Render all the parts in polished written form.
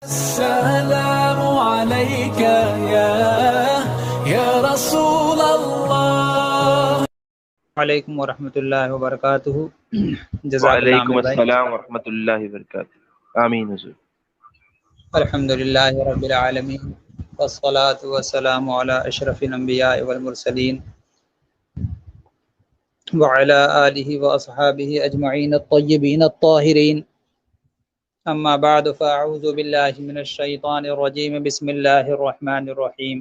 السلام عليك يا رسول الله. وعلیکم ورحمۃ اللہ وبرکاتہ. جزاک اللہ وعلیکم عامر بھائی. السلام ورحمۃ اللہ وبرکاتہ. آمین حضور. الحمد للہ رب العالمین والصلاة والسلام علی اشرف الانبیاء والمرسلین وعلی آلہ واصحابہ اجمعین الطیبین الطاہرین. اما بعد فاعوذ باللہ من الشیطان الرجیم. بسم اللہ الرحمن الرحیم.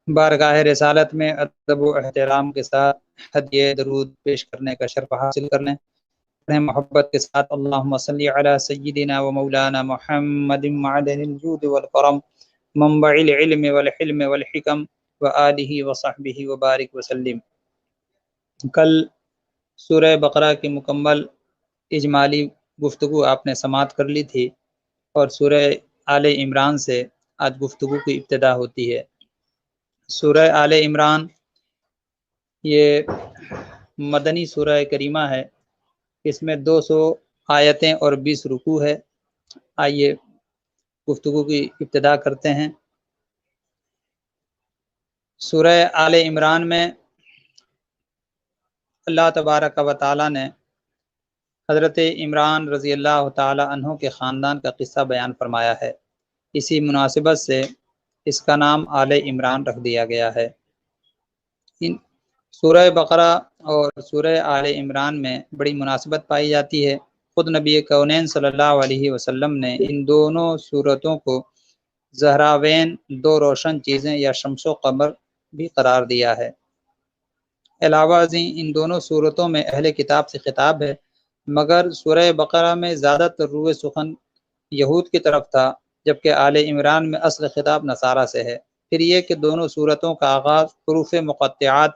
بارگاہ رسالت میں ادب و احترام کے ساتھ ہدیہ درود پیش کرنے کا شرف حاصل کرنے محبت کے ساتھ اللہم صلی علی سیدنا و مولانا محمد معدن الجود والکرم منبع العلم والحلم والحکم و آلہ و صحبہ وبارک وسلم. کل سورہ بقرہ کی مکمل اجمالی گفتگو آپ نے سماعت کر لی تھی اور سورہ آل عمران سے آج گفتگو کی ابتدا ہوتی ہے. سورہ آل عمران یہ مدنی سورہ کریمہ ہے. اس میں 200 آیتیں اور 20 رکوع ہے. آئیے گفتگو کی ابتدا کرتے ہیں. سورہ آل عمران میں اللہ تبارک و تعالیٰ نے حضرت عمران رضی اللہ تعالیٰ عنہ کے خاندان کا قصہ بیان فرمایا ہے. اسی مناسبت سے اس کا نام آل عمران رکھ دیا گیا ہے. سورہ بقرہ اور سورہ آل عمران میں بڑی مناسبت پائی جاتی ہے. خود نبی کونین صلی اللہ علیہ وسلم نے ان دونوں صورتوں کو زہراوین، دو روشن چیزیں یا شمس و قمر بھی قرار دیا ہے. علاوہ ازیں ان دونوں صورتوں میں اہل کتاب سے خطاب ہے، مگر سورہ بقرہ میں زیادہ تر روح سخن یہود کی طرف تھا، جبکہ آل عمران میں اصل خطاب نصارہ سے ہے. پھر یہ کہ دونوں صورتوں کا آغاز حروف مقطعات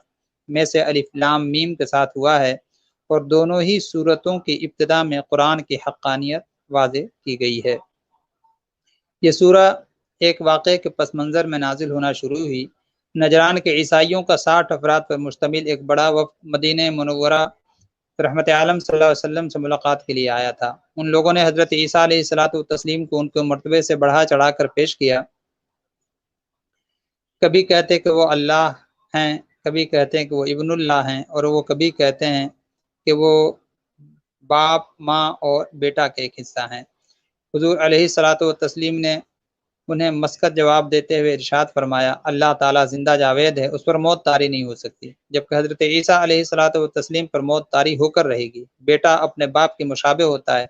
میں سے الف لام میم کے ساتھ ہوا ہے اور دونوں ہی صورتوں کی ابتدا میں قرآن کی حقانیت واضح کی گئی ہے. یہ سورہ ایک واقعے کے پس منظر میں نازل ہونا شروع ہوئی. نجران کے عیسائیوں کا 60 افراد پر مشتمل ایک بڑا وفد مدینہ منورہ رحمت عالم صلی اللہ علیہ وسلم سے ملاقات کے لیے آیا تھا. ان لوگوں نے حضرت عیسیٰ علیہ السلام کو ان کے مرتبے سے بڑھا چڑھا کر پیش کیا. کبھی کہتے کہ وہ اللہ ہیں، کبھی کہتے ہیں کہ وہ ابن اللہ ہیں، اور وہ کبھی کہتے ہیں کہ وہ باپ، ماں اور بیٹا کے ایک حصہ ہیں. حضور علیہ السلام نے انہیں مسکت جواب دیتے ہوئے ارشاد فرمایا، اللہ تعالیٰ زندہ جاوید ہے، اس پر موت طاری نہیں ہو سکتی، جبکہ حضرت عیسیٰ علیہ السلام پر موت طاری ہو کر رہے گی. بیٹا اپنے باپ کے مشابہ ہوتا ہے،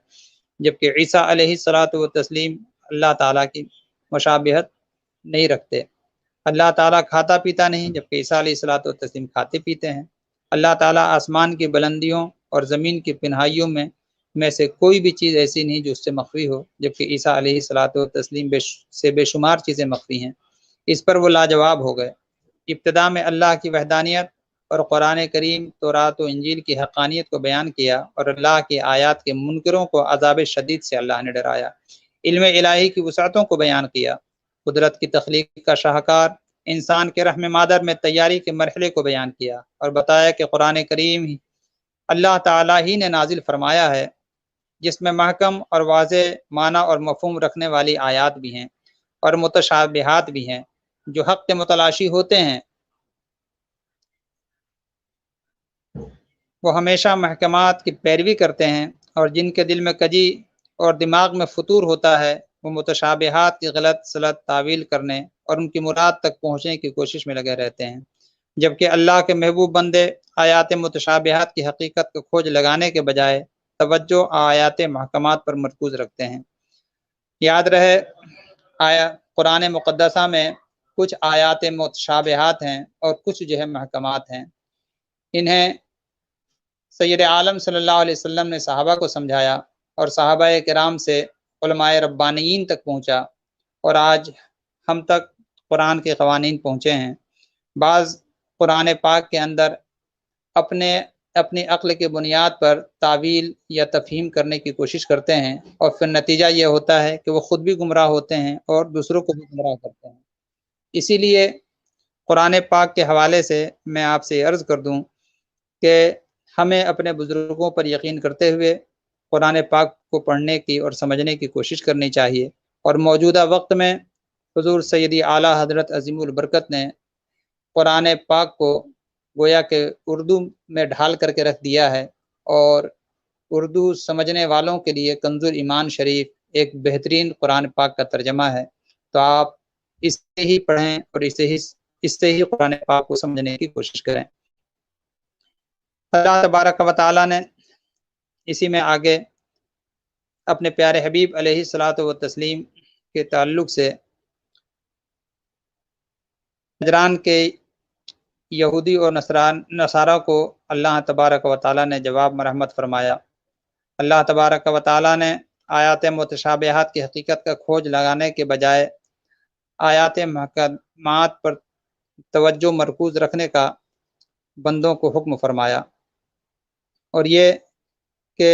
جبکہ عیسیٰ علیہ السلام اللہ تعالیٰ کی مشابہت نہیں رکھتے. اللہ تعالیٰ کھاتا پیتا نہیں، جبکہ عیسیٰ علیہ السلام کھاتے پیتے ہیں. اللہ تعالیٰ آسمان کی بلندیوں اور زمین کی پنہائیوں میں سے کوئی بھی چیز ایسی نہیں جو اس سے مخفی ہو، جبکہ عیسیٰ علیہ السلام سے بے شمار چیزیں مخفی ہیں. اس پر وہ لاجواب ہو گئے. ابتدا میں اللہ کی وحدانیت اور قرآن کریم، تورات و انجیل کی حقانیت کو بیان کیا اور اللہ کی آیات کے منکروں کو عذاب شدید سے اللہ نے ڈرایا. علم الہی کی وسعتوں کو بیان کیا. قدرت کی تخلیق کا شاہکار انسان کے رحم مادر میں تیاری کے مرحلے کو بیان کیا اور بتایا کہ قرآن کریم اللہ تعالیٰ ہی نے نازل فرمایا ہے، جس میں محکم اور واضح معنی اور مفہوم رکھنے والی آیات بھی ہیں اور متشابہات بھی ہیں. جو حق کے متلاشی ہوتے ہیں وہ ہمیشہ محکمات کی پیروی کرتے ہیں، اور جن کے دل میں کجی اور دماغ میں فطور ہوتا ہے وہ متشابہات کی غلط سلط تعویل کرنے اور ان کی مراد تک پہنچنے کی کوشش میں لگے رہتے ہیں، جبکہ اللہ کے محبوب بندے آیات متشابہات کی حقیقت کو کھوج لگانے کے بجائے توجہ آیات محکمات پر مرکوز رکھتے ہیں. یاد رہے قرآن مقدسہ میں کچھ آیات متشابہات ہیں اور کچھ جو ہے محکمات ہیں. انہیں سید عالم صلی اللہ علیہ وسلم نے صحابہ کو سمجھایا اور صحابہ کرام سے علماء ربانیین تک پہنچا، اور آج ہم تک قرآن کے قوانین پہنچے ہیں. بعض قرآن پاک کے اندر اپنی عقل کی بنیاد پر تعویل یا تفہیم کرنے کی کوشش کرتے ہیں، اور پھر نتیجہ یہ ہوتا ہے کہ وہ خود بھی گمراہ ہوتے ہیں اور دوسروں کو بھی گمراہ کرتے ہیں. اسی لیے قرآن پاک کے حوالے سے میں آپ سے عرض کر دوں کہ ہمیں اپنے بزرگوں پر یقین کرتے ہوئے قرآن پاک کو پڑھنے کی اور سمجھنے کی کوشش کرنی چاہیے. اور موجودہ وقت میں حضور سیدی اعلیٰ حضرت عظیم البرکت نے قرآن پاک کو گویا کہ اردو میں ڈھال کر کے رکھ دیا ہے، اور اردو سمجھنے والوں کے لیے کنز ایمان شریف ایک بہترین قرآن پاک کا ترجمہ ہے۔ تو آپ اس سے ہی پڑھیں اور اس سے ہی قرآن پاک کو سمجھنے کی کوشش کریں۔ اللہ تبارک و تعالیٰ نے اسی میں آگے اپنے پیارے حبیب علیہ الصلاۃ والتسلیم کے تعلق سے نجران کے یہودی اور نصارہ کو اللہ تبارک و تعالیٰ نے جواب میں رحمت فرمایا۔ اللہ تبارک و تعالیٰ نے آیات متشابہات کی حقیقت کا کھوج لگانے کے بجائے آیات محکمات پر توجہ مرکوز رکھنے کا بندوں کو حکم فرمایا، اور یہ کہ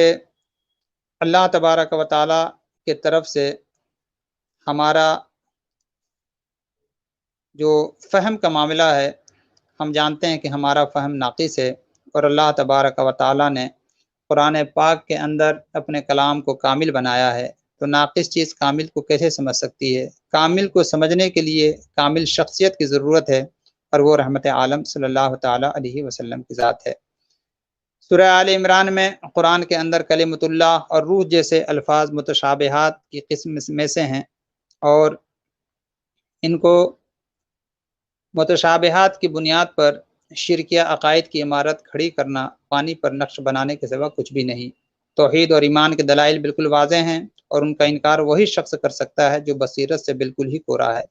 اللہ تبارک و تعالیٰ کے طرف سے ہمارا جو فہم کا معاملہ ہے، ہم جانتے ہیں کہ ہمارا فہم ناقص ہے، اور اللہ تبارک و تعالیٰ نے قرآن پاک کے اندر اپنے کلام کو کامل بنایا ہے، تو ناقص چیز کامل کو کیسے سمجھ سکتی ہے؟ کامل کو سمجھنے کے لیے کامل شخصیت کی ضرورت ہے، اور وہ رحمت عالم صلی اللہ تعالیٰ علیہ وسلم کی ذات ہے۔ سورہ آل عمران میں قرآن کے اندر کلمۃ اللہ اور روح جیسے الفاظ متشابہات کی قسم میں سے ہیں، اور ان کو متشابہات کی بنیاد پر شرکیہ عقائد کی عمارت کھڑی کرنا پانی پر نقش بنانے کے سوا کچھ بھی نہیں۔ توحید اور ایمان کے دلائل بالکل واضح ہیں، اور ان کا انکار وہی شخص کر سکتا ہے جو بصیرت سے بالکل ہی کورا ہے۔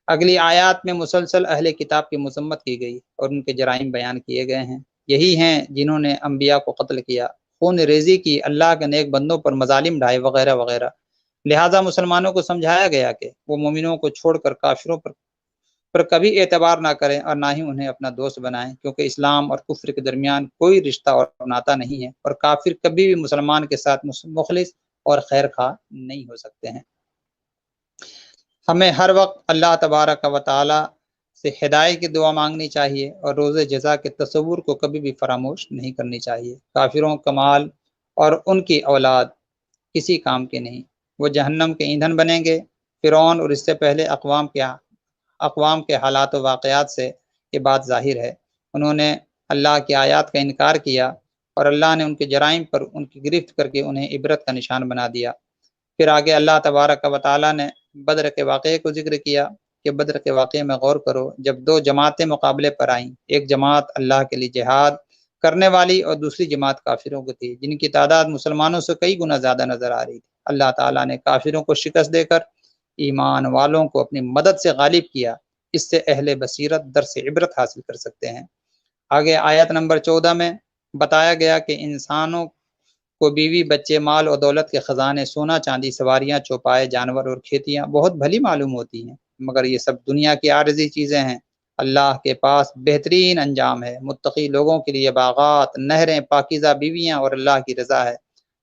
اگلی آیات میں مسلسل اہل کتاب کی مذمت کی گئی اور ان کے جرائم بیان کیے گئے ہیں۔ یہی ہیں جنہوں نے انبیاء کو قتل کیا، خون ریزی کی، اللہ کے نیک بندوں پر مظالم ڈھائے، وغیرہ وغیرہ۔ لہٰذا مسلمانوں کو سمجھایا گیا کہ وہ مومنوں کو چھوڑ کر کافروں پر کبھی اعتبار نہ کریں، اور نہ ہی انہیں اپنا دوست بنائیں، کیونکہ اسلام اور کفر کے درمیان کوئی رشتہ اور ناتا نہیں ہے، اور کافر کبھی بھی مسلمان کے ساتھ مخلص اور خیر خواہ نہیں ہو سکتے ہیں۔ ہمیں ہر وقت اللہ تبارک و تعالی سے ہدایت کی دعا مانگنی چاہیے، اور روز جزا کے تصور کو کبھی بھی فراموش نہیں کرنی چاہیے۔ کافروں کا مال اور ان کی اولاد کسی کام کے نہیں، وہ جہنم کے ایندھن بنیں گے۔ فرعون اور اس سے پہلے اقوام کے حالات و واقعات سے یہ بات ظاہر ہے۔ انہوں نے اللہ کی آیات کا انکار کیا، اور اللہ نے ان کے جرائم پر ان کی گرفت کر کے انہیں عبرت کا نشان بنا دیا۔ پھر آگے اللہ تبارک و تعالیٰ نے بدر کے واقعے کو ذکر کیا کہ بدر کے واقعے میں غور کرو، جب دو جماعتیں مقابلے پر آئیں، ایک جماعت اللہ کے لیے جہاد کرنے والی اور دوسری جماعت کافروں کی تھی، جن کی تعداد مسلمانوں سے کئی گنا زیادہ نظر آ رہی تھی۔ اللہ تعالیٰ نے کافروں کو شکست دے کر ایمان والوں کو اپنی مدد سے غالب کیا۔ اس سے اہل بصیرت درس عبرت حاصل کر سکتے ہیں۔ آگے آیت نمبر 14 میں بتایا گیا کہ انسانوں کو بیوی، بچے، مال اور دولت کے خزانے، سونا چاندی، سواریاں، چوپائے، جانور اور کھیتیاں بہت بھلی معلوم ہوتی ہیں، مگر یہ سب دنیا کی عارضی چیزیں ہیں۔ اللہ کے پاس بہترین انجام ہے۔ متقی لوگوں کے لیے باغات، نہریں، پاکیزہ بیویاں اور اللہ کی رضا ہے۔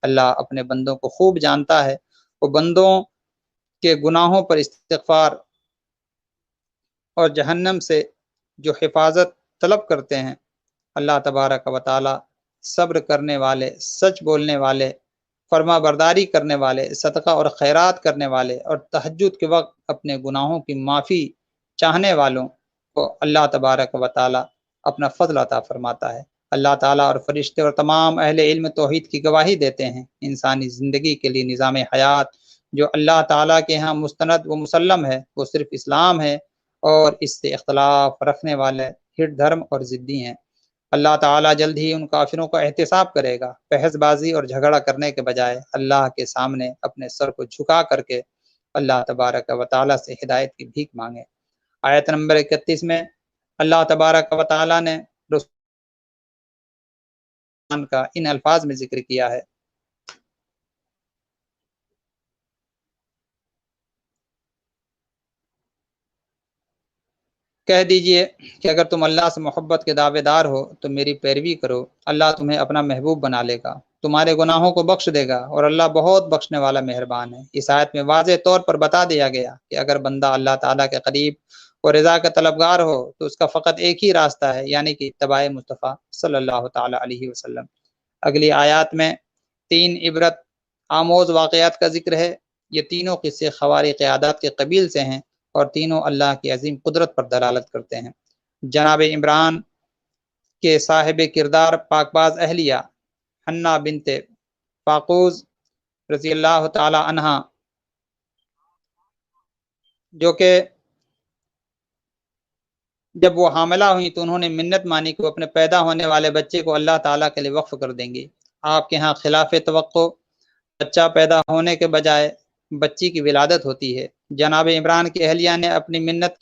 اللہ اپنے بندوں کو خوب جانتا ہے۔ وہ بندوں کے گناہوں پر استغفار اور جہنم سے جو حفاظت طلب کرتے ہیں، اللہ تبارک و تعالی صبر کرنے والے، سچ بولنے والے، فرما برداری کرنے والے، صدقہ اور خیرات کرنے والے، اور تہجد کے وقت اپنے گناہوں کی معافی چاہنے والوں کو اللہ تبارک و تعالی اپنا فضل عطا فرماتا ہے۔ اللہ تعالیٰ اور فرشتے اور تمام اہل علم توحید کی گواہی دیتے ہیں، انسانی زندگی کے لیے نظام حیات جو اللہ تعالیٰ کے ہاں مستند و مسلم ہے، وہ صرف اسلام ہے، اور اس سے اختلاف رکھنے والے ہٹ دھرم اور ضدی ہیں۔ اللہ تعالیٰ جلد ہی ان کافروں کا احتساب کرے گا۔ بحث بازی اور جھگڑا کرنے کے بجائے اللہ کے سامنے اپنے سر کو جھکا کر کے اللہ تبارک و تعالیٰ سے ہدایت کی بھیک مانگے۔ آیت نمبر 31 میں اللہ تبارک و تعالیٰ نے رسول کا ان الفاظ میں ذکر کیا ہے: کہہ دیجئے کہ اگر تم اللہ سے محبت کے دعوے دار ہو تو میری پیروی کرو، اللہ تمہیں اپنا محبوب بنا لے گا، تمہارے گناہوں کو بخش دے گا، اور اللہ بہت بخشنے والا مہربان ہے۔ اس آیت میں واضح طور پر بتا دیا گیا کہ اگر بندہ اللہ تعالیٰ کے قریب اور رضا کا طلبگار ہو تو اس کا فقط ایک ہی راستہ ہے، یعنی کہ اتباع مصطفیٰ صلی اللہ تعالیٰ علیہ وسلم۔ اگلی آیات میں 3 عبرت آموز واقعات کا ذکر ہے۔ یہ تینوں قصے خوارق عادات کے قبیل سے ہیں اور تینوں اللہ کی عظیم قدرت پر دلالت کرتے ہیں۔ جناب عمران کے صاحب کردار پاک باز اہلیہ حنا بنت فاقوز رضی اللہ تعالی عنہا، جو کہ جب وہ حاملہ ہوئی تو انہوں نے منت مانی کہ وہ اپنے پیدا ہونے والے بچے کو اللہ تعالیٰ کے لیے وقف کر دیں گی۔ آپ کے ہاں خلاف توقع بچہ پیدا ہونے کے بجائے بچی کی ولادت ہوتی ہے۔ جناب عمران کی اہلیہ نے اپنی منت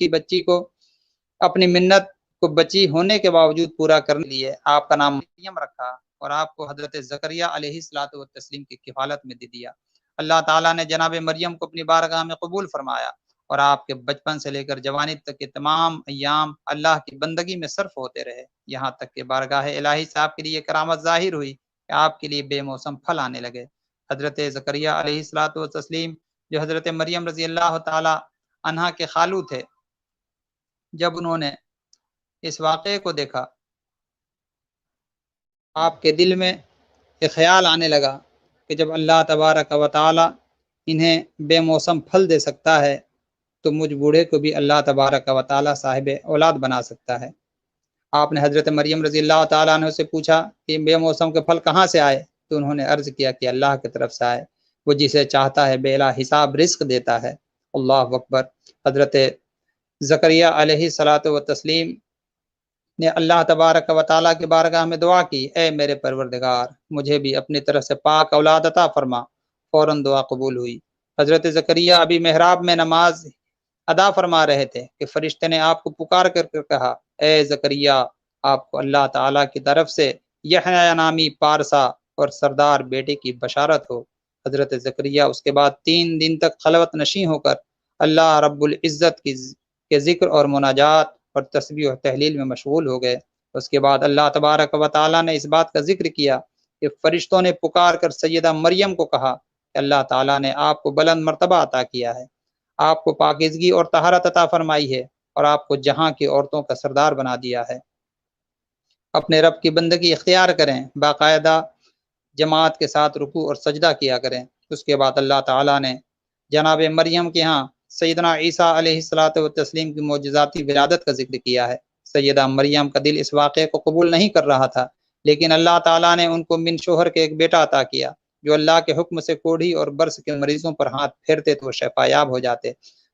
کو بچی ہونے کے باوجود پورا کرنے لیے آپ کا نام مریم رکھا اور آپ کو حضرت زکریا علیہ الصلوۃ والتسلیم کی کفالت میں دے دیا۔ اللہ تعالیٰ نے جناب مریم کو اپنی بارگاہ میں قبول فرمایا اور آپ کے بچپن سے لے کر جوانی تک کے تمام ایام اللہ کی بندگی میں صرف ہوتے رہے، یہاں تک کہ بارگاہ الہی سے آپ کے لیے کرامت ظاہر ہوئی کہ آپ کے لیے بے موسم پھل آنے لگے۔ حضرت زکریا علیہ الصلوۃ والتسلیم جو حضرت مریم رضی اللہ تعالی عنہا کے خالو تھے، جب انہوں نے اس واقعے کو دیکھا آپ کے دل میں ایک خیال آنے لگا کہ جب اللہ تبارک و تعالی انہیں بے موسم پھل دے سکتا ہے تو مجھ بوڑھے کو بھی اللہ تبارک و تعالی صاحب اولاد بنا سکتا ہے۔ آپ نے حضرت مریم رضی اللہ تعالیٰ عنہ سے پوچھا کہ بے موسم کے پھل کہاں سے آئے، تو انہوں نے عرض کیا کہ اللہ کی طرف سے آئے، وہ جسے چاہتا ہے بلا حساب رزق دیتا ہے۔ اللہ اکبر۔ حضرت زکریا علیہ الصلوۃ والتسلیم نے اللہ تبارک و تعالیٰ کی بارگاہ میں دعا کی، اے میرے پروردگار مجھے بھی اپنی طرف سے پاک اولاد عطا فرما۔ فوراً دعا قبول ہوئی۔ حضرت زکریا ابھی محراب میں نماز ادا فرما رہے تھے کہ فرشتے نے آپ کو پکار کر کہا، اے زکریا آپ کو اللہ تعالیٰ کی طرف سے یحییٰ نامی پارسا اور سردار بیٹے کی بشارت ہو۔ حضرت زکریا اس کے بعد 3 دن تک خلوت نشیں ہو کر اللہ رب العزت کے ذکر اور مناجات اور تسبیح و تحلیل میں مشغول ہو گئے۔ اس کے بعد اللہ تبارک و تعالیٰ نے اس بات کا ذکر کیا کہ فرشتوں نے پکار کر سیدہ مریم کو کہا کہ اللہ تعالیٰ نے آپ کو بلند مرتبہ عطا کیا ہے، آپ کو پاکیزگی اور طہارت عطا فرمائی ہے اور آپ کو جہاں کی عورتوں کا سردار بنا دیا ہے۔ اپنے رب کی بندگی اختیار کریں، باقاعدہ جماعت کے ساتھ رکوع اور سجدہ کیا کریں۔ اس کے بعد اللہ تعالیٰ نے جناب مریم کے ہاں سیدنا عیسیٰ علیہ الصلوۃ والتسلیم کی معجزاتی ولادت کا ذکر کیا ہے۔ سیدہ مریم کا دل اس واقعے کو قبول نہیں کر رہا تھا، لیکن اللہ تعالیٰ نے ان کو من شوہر کے ایک بیٹا عطا کیا جو اللہ کے حکم سے کوڑھی اور برس کے مریضوں پر ہاتھ پھیرتے تو وہ شفا یاب ہو جاتے۔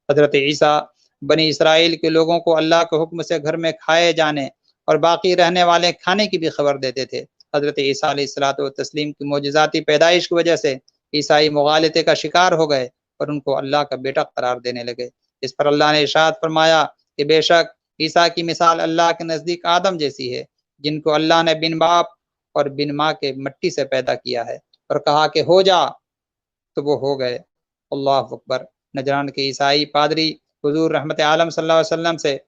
حضرت عیسیٰ بنی اسرائیل کے لوگوں کو اللہ کے حکم سے گھر میں کھائے جانے اور باقی رہنے والے کھانے کی بھی خبر دیتے تھے۔ حضرت عیسیٰ علیہ الصلوۃ والتسلیم کی معجزاتی پیدائش کی وجہ سے عیسائی مغالطے کا شکار ہو گئے اور ان کو اللہ کا بیٹا قرار دینے لگے۔ اس پر اللہ نے ارشاد فرمایا کہ بے شک عیسیٰ کی مثال اللہ کے نزدیک آدم جیسی ہے، جن کو اللہ نے بن باپ اور بن ماں کے مٹی سے پیدا کیا ہے اور کہا کہ ہو جا تو وہ ہو گئے۔ اللہ اکبر۔ نجران کے عیسائی پادری حضور رحمت عالم صلی اللہ علیہ وسلم سے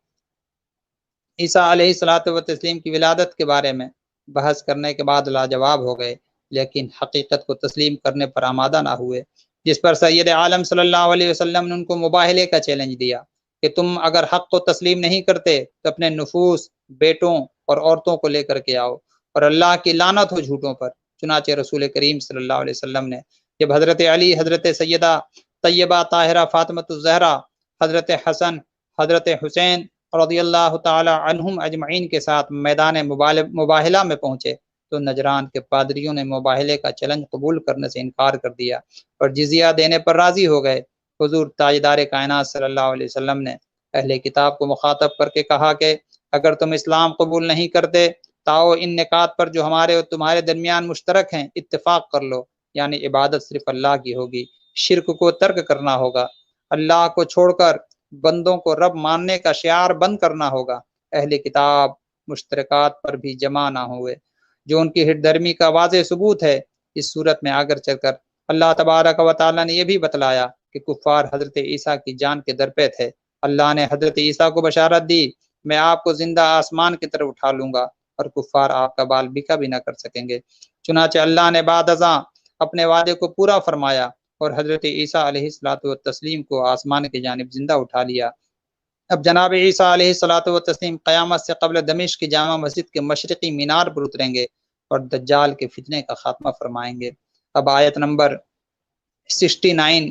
عیسیٰ علیہ الصلوۃ والتسلیم کی ولادت کے بارے میں بحث کرنے کے بعد لاجواب ہو گئے، لیکن حقیقت کو تسلیم کرنے پر آمادہ نہ ہوئے، جس پر سید عالم صلی اللہ علیہ وسلم نے ان کو مباہلے کا چیلنج دیا کہ تم اگر حق کو تسلیم نہیں کرتے تو اپنے نفوس، بیٹوں اور عورتوں کو لے کر کے آؤ اور اللہ کی لعنت ہو جھوٹوں پر۔ چنانچہ رسول کریم صلی اللہ علیہ وسلم نے جب حضرت علی، حضرت سیدہ طیبہ طاہرہ فاطمۃ الزہرا، حضرت حسن، حضرت حسین رضی اللہ تعالی عنہم اجمعین کے ساتھ میدان مباہلہ میں پہنچے تو نجران کے پادریوں نے مباہلے کا چیلنج قبول کرنے سے انکار کر دیا اور جزیہ دینے پر راضی ہو گئے۔ حضور تاجدار کائنات صلی اللہ علیہ وسلم نے اہل کتاب کو مخاطب کر کے کہا کہ اگر تم اسلام قبول نہیں کرتے تاؤ ان نکات پر جو ہمارے اور تمہارے درمیان مشترک ہیں اتفاق کر لو، یعنی عبادت صرف اللہ کی ہوگی، شرک کو ترک کرنا ہوگا، اللہ کو چھوڑ کر بندوں کو رب ماننے کا شعار بند کرنا ہوگا۔ اہل کتاب مشترکات پر بھی جمع نہ ہوئے جو ان کی ہٹ دھرمی کا واضح ثبوت ہے۔ اس صورت میں آگر چل کر اللہ تبارک و تعالیٰ نے یہ بھی بتلایا کہ کفار حضرت عیسیٰ کی جان کے درپے تھے۔ اللہ نے حضرت عیسیٰ کو بشارت دی، میں آپ کو زندہ آسمان کی طرف اٹھا لوں گا اور کفار آپ کا بال بکا بھی نہ کر سکیں گے۔ چنانچہ اللہ نے بعد ازاں اپنے وعدے کو پورا فرمایا اور حضرت عیسیٰ علیہ الصلوۃ والتسلیم کو آسمان کی جانب زندہ اٹھا لیا۔ اب جناب عیسیٰ علیہ الصلوۃ والتسلیم قیامت سے قبل دمشق کی جامع مسجد کے مشرقی مینار پر اتریں گے اور دجال کے فتنے کا خاتمہ فرمائیں گے۔ اب آیت نمبر 69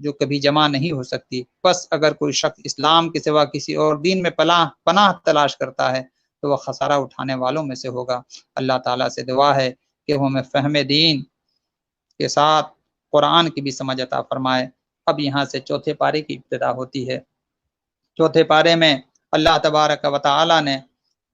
جو کبھی جمع نہیں ہو سکتی۔ بس اگر کوئی شخص اسلام کے سوا کسی اور دین میں پناہ تلاش کرتا ہے تو وہ خسارہ اٹھانے والوں میں سے ہوگا۔ اللہ تعالیٰ سے دعا ہے کہ وہ ہمیں فہم دین کے ساتھ قرآن کی بھی سمجھ عطا فرمائے۔ اب یہاں سے چوتھے پارے کی ابتدا ہوتی ہے۔ چوتھے پارے میں اللہ تبارک و تعالی نے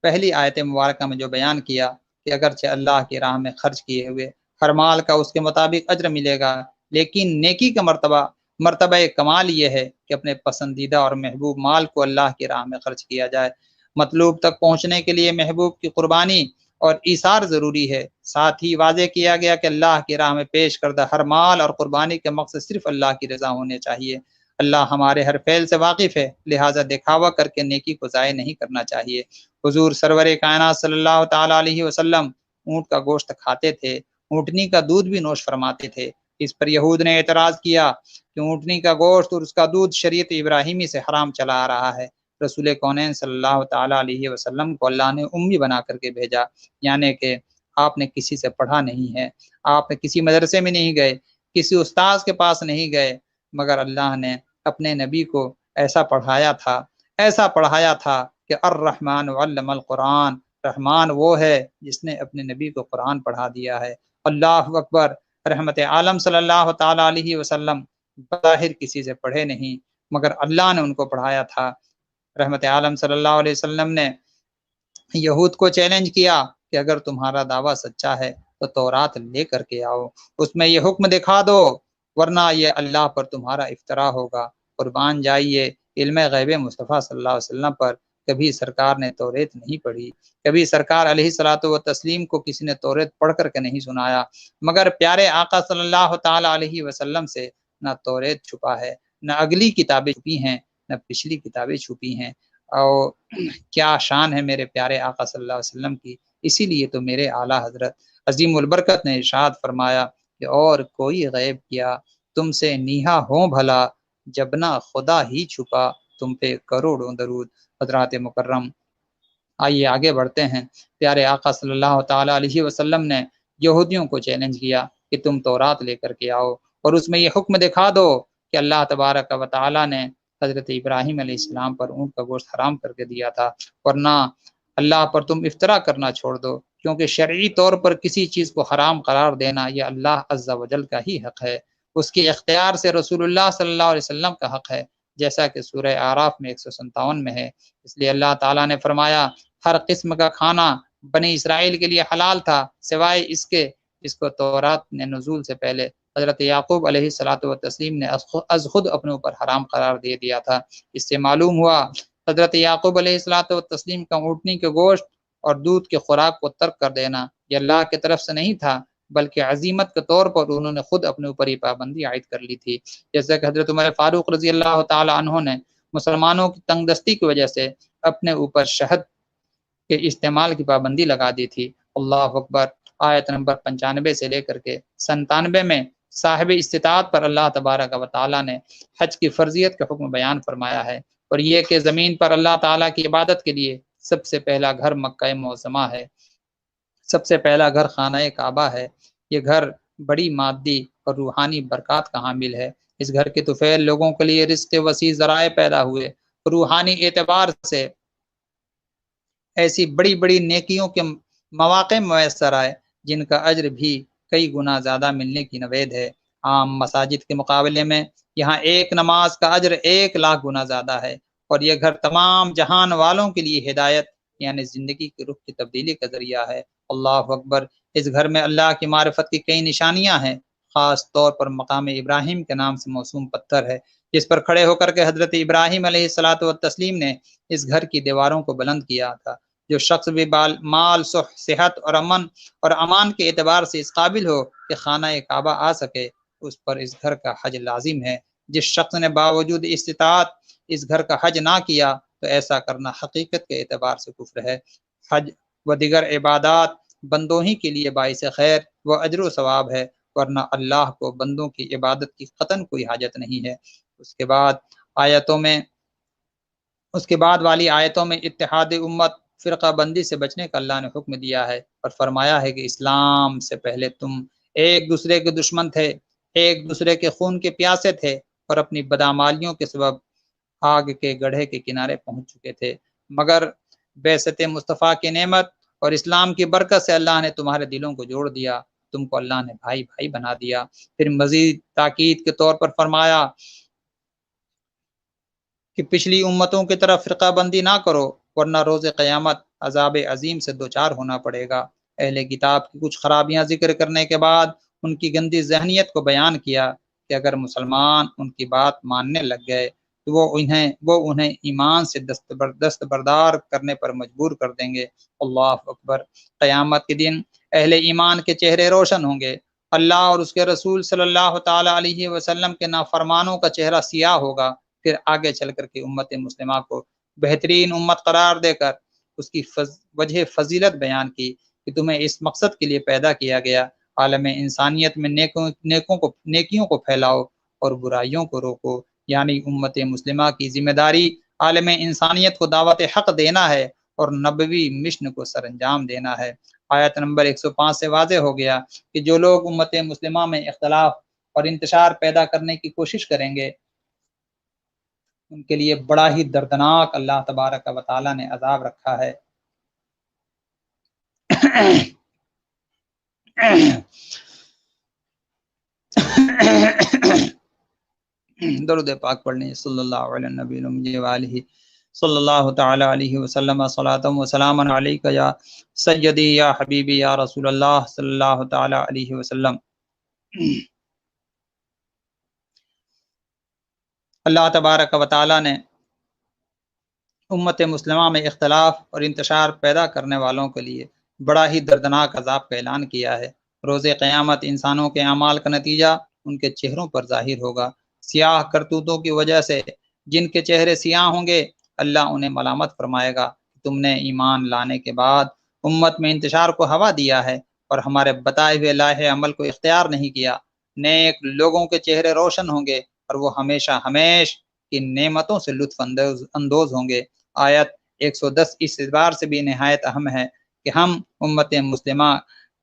پہلی آیت مبارکہ میں جو بیان کیا کہ اگرچہ اللہ کی راہ میں خرچ کیے ہوئے ہر مال کا اس کے مطابق اجر ملے گا، لیکن نیکی کا مرتبہ کمال یہ ہے کہ اپنے پسندیدہ اور محبوب مال کو اللہ کی راہ میں خرچ کیا جائے۔ مطلوب تک پہنچنے کے لیے محبوب کی قربانی اور ایثار ضروری ہے۔ ساتھ ہی واضح کیا گیا کہ اللہ کی راہ میں پیش کردہ ہر مال اور قربانی کے مقصد صرف اللہ کی رضا ہونے چاہیے۔ اللہ ہمارے ہر فعل سے واقف ہے، لہٰذا دکھاوا کر کے نیکی کو ضائع نہیں کرنا چاہیے۔ حضور سرور کائنات صلی اللہ تعالیٰ علیہ وسلم اونٹ کا گوشت کھاتے تھے، اونٹنی کا دودھ بھی نوش فرماتے تھے۔ اس پر یہود نے اعتراض کیا کہ اونٹنی کا گوشت اور اس کا دودھ شریعت ابراہیمی سے حرام چلا آ رہا ہے۔ رسول کونین صلی اللہ تعالیٰ علیہ وسلم کو اللہ نے امی بنا کر کے بھیجا، یعنی کہ آپ نے کسی سے پڑھا نہیں ہے، آپ نے کسی مدرسے میں نہیں گئے، کسی استاذ کے پاس نہیں گئے، مگر اللہ نے اپنے نبی کو ایسا پڑھایا تھا کہ الرحمن علم القرآن، رحمان وہ ہے جس نے اپنے نبی کو قرآن پڑھا دیا ہے۔ اللہ اکبر۔ رحمت عالم صلی اللہ تعالیٰ علیہ وسلم بظاہر کسی سے پڑھے نہیں، مگر اللہ نے ان کو پڑھایا تھا۔ رحمت عالم صلی اللہ علیہ وسلم نے یہود کو چیلنج کیا کہ اگر تمہارا دعویٰ سچا ہے تو تورات لے کر کے آؤ، اس میں یہ حکم دکھا دو، ورنہ یہ اللہ پر تمہارا افطرا ہوگا۔ قربان جائیے، علم غیب مصطفیٰ صلی اللہ علیہ وسلم پر کبھی سرکار نے توریت نہیں پڑھی، کبھی سرکار علیہ الصلوۃ والتسلیم کو کسی نے توریت پڑھ کر کے نہیں سنایا، مگر پیارے آقا صلی اللہ تعالیٰ علیہ وسلم سے نہ توریت چھپا ہے، نہ اگلی کتابیں چھپی ہیں، نہ پچھلی کتابیں چھپی ہیں۔ اور کیا شان ہے میرے پیارے آقا صلی اللہ علیہ وسلم کی۔ اسی لیے تو میرے اعلیٰ حضرت عظیم البرکت نے ارشاد فرمایا کہ اور کوئی غیب کیا تم سے نیہا ہوں بھلا، جب نہ خدا ہی چھپا تم پہ کروڑوں درود۔ حضرات مکرم، آئیے آگے بڑھتے ہیں۔ پیارے آقا صلی اللہ تعالیٰ علیہ وسلم نے یہودیوں کو چیلنج کیا کہ تم تورات لے کر کے آؤ اور اس میں یہ حکم دکھا دو کہ اللہ تبارک و تعالیٰ نے حضرت ابراہیم علیہ السلام پر اونٹ کا گوشت حرام کر کے دیا تھا، ورنہ اللہ پر تم افطرا کرنا چھوڑ دو، کیونکہ شرعی طور پر کسی چیز کو حرام قرار دینا یہ اللہ عز و جل کا ہی حق ہے، اس کے اختیار سے رسول اللہ صلی اللہ علیہ وسلم کا حق ہے، جیسا کہ سورہ اعراف میں 157 میں ہے۔ اس لیے اللہ تعالیٰ نے فرمایا ہر قسم کا کھانا بنی اسرائیل کے لیے حلال تھا سوائے اس کے جس کو تورات نے نزول سے پہلے حضرت یعقوب علیہ الصلوۃ والتسلیم نے از خود اپنے اوپر حرام قرار دے دیا تھا۔ اس سے معلوم ہوا حضرت یعقوب علیہ الصلوۃ والتسلیم کا اونٹنی کے گوشت اور دودھ کے خوراک کو ترک کر دینا یہ اللہ کی طرف سے نہیں تھا، بلکہ عزیمت کے طور پر انہوں نے خود اپنے اوپر یہ پابندی عائد کر لی تھی، جیسا کہ حضرت عمر فاروق رضی اللہ تعالی عنہ نے مسلمانوں کی تنگ دستی کی وجہ سے اپنے اوپر شہد کے استعمال کی پابندی لگا دی تھی۔ اللہ اکبر۔ آیت نمبر 95 سے لے کر کے 97 میں صاحب استطاعت پر اللہ تبارک و تعالیٰ نے حج کی فرضیت کا حکم بیان فرمایا ہے، اور یہ کہ زمین پر اللہ تعالیٰ کی عبادت کے لیے سب سے پہلا گھر مکہ معظمہ ہے، سب سے پہلا گھر خانہ کعبہ ہے۔ یہ گھر بڑی مادی اور روحانی برکات کا حامل ہے۔ اس گھر کے طفیل لوگوں کے لیے رزق وسیع ذرائع پیدا ہوئے، روحانی اعتبار سے ایسی بڑی بڑی نیکیوں کے مواقع میسر آئے جن کا اجر بھی کئی گنا زیادہ ملنے کی نوید ہے۔ عام مساجد کے مقابلے میں یہاں ایک نماز کا اجر 1,00,000 گنا زیادہ ہے، اور یہ گھر تمام جہان والوں کے لیے ہدایت یعنی زندگی کے رخ کی تبدیلی کا ذریعہ ہے۔ اللہ اکبر۔ اس گھر میں اللہ کی معرفت کی کئی نشانیاں ہیں، خاص طور پر مقام ابراہیم کے نام سے موسوم پتھر ہے جس پر کھڑے ہو کر کے حضرت ابراہیم علیہ الصلوۃ والتسلیم نے اس گھر کی دیواروں کو بلند کیا تھا۔ جو شخص بھی مال صحت اور امان کے اعتبار سے اس قابل ہو کہ خانہ کعبہ آ سکے، اس پر اس گھر کا حج لازم ہے۔ جس شخص نے باوجود استطاعت اس گھر کا حج نہ کیا تو ایسا کرنا حقیقت کے اعتبار سے کفر ہے۔ حج و دیگر عبادات بندوں ہی کے لیے باعث خیر و اجر و ثواب ہے، ورنہ اللہ کو بندوں کی عبادت کی قطعاً کوئی حاجت نہیں ہے۔ اس کے بعد والی آیتوں میں اتحاد امت، فرقہ بندی سے بچنے کا اللہ نے حکم دیا ہے، اور فرمایا ہے کہ اسلام سے پہلے تم ایک دوسرے کے دشمن تھے، ایک دوسرے کے خون کے پیاسے تھے، اور اپنی بدعمالیوں کے سبب آگ کے گڑھے کے کنارے پہنچ چکے تھے، مگر بعثت مصطفیٰ کی نعمت اور اسلام کی برکت سے اللہ نے تمہارے دلوں کو جوڑ دیا، تم کو اللہ نے بھائی بھائی بنا دیا۔ پھر مزید تاکید کے طور پر فرمایا کہ پچھلی امتوں کی طرف فرقہ بندی نہ کرو، ورنہ روز قیامت عذاب عظیم سے دوچار ہونا پڑے گا۔ اہل کتاب کی کچھ خرابیاں ذکر کرنے کے بعد ان کی گندی ذہنیت کو بیان کیا کہ اگر مسلمان ان کی بات ماننے لگ گئے تو وہ انہیں ایمان سے دستبردار کرنے پر مجبور کر دیں گے۔ اللہ اکبر۔ قیامت کے دن اہل ایمان کے چہرے روشن ہوں گے، اللہ اور اس کے رسول صلی اللہ تعالی علیہ وسلم کے نافرمانوں کا چہرہ سیاہ ہوگا۔ پھر آگے چل کر کے امت مسلمہ کو بہترین امت قرار دے کر اس کی وجہ فضیلت بیان کی کہ تمہیں اس مقصد کے لیے پیدا کیا گیا، عالم انسانیت میں نیکیوں کو پھیلاؤ اور برائیوں کو روکو، یعنی امت مسلمہ کی ذمہ داری عالم انسانیت کو دعوت حق دینا ہے اور نبوی مشن کو سر انجام دینا ہے۔ آیت نمبر 105 سے واضح ہو گیا کہ جو لوگ امت مسلمہ میں اختلاف اور انتشار پیدا کرنے کی کوشش کریں گے ان کے لیے بڑا ہی دردناک اللہ تبارک و تعالی نے عذاب رکھا ہے۔ درود پاک پڑھنے صلی اللہ علیہ نبی الامی وآلہ صلی اللہ تعالی علیہ وسلم، صلاۃ و سلام علیک یا سیدی یا حبیبی یا رسول اللہ صلی اللہ تعالی علیہ وسلم۔ اللہ تبارک و تعالی نے امت مسلمہ میں اختلاف اور انتشار پیدا کرنے والوں کے لیے بڑا ہی دردناک عذاب کا اعلان کیا ہے۔ روز قیامت انسانوں کے اعمال کا نتیجہ ان کے چہروں پر ظاہر ہوگا۔ سیاہ کرتوتوں کی وجہ سے جن کے چہرے سیاہ ہوں گے اللہ انہیں ملامت فرمائے گا کہ تم نے ایمان لانے کے بعد امت میں انتشار کو ہوا دیا ہے اور ہمارے بتائے ہوئے لائحہ عمل کو اختیار نہیں کیا۔ نیک لوگوں کے چہرے روشن ہوں گے اور وہ ہمیشہ کی نعمتوں سے لطف اندوز ہوں گے۔ آیت 110 اس اعتبار سے بھی نہایت اہم ہے کہ ہم امت مسلمہ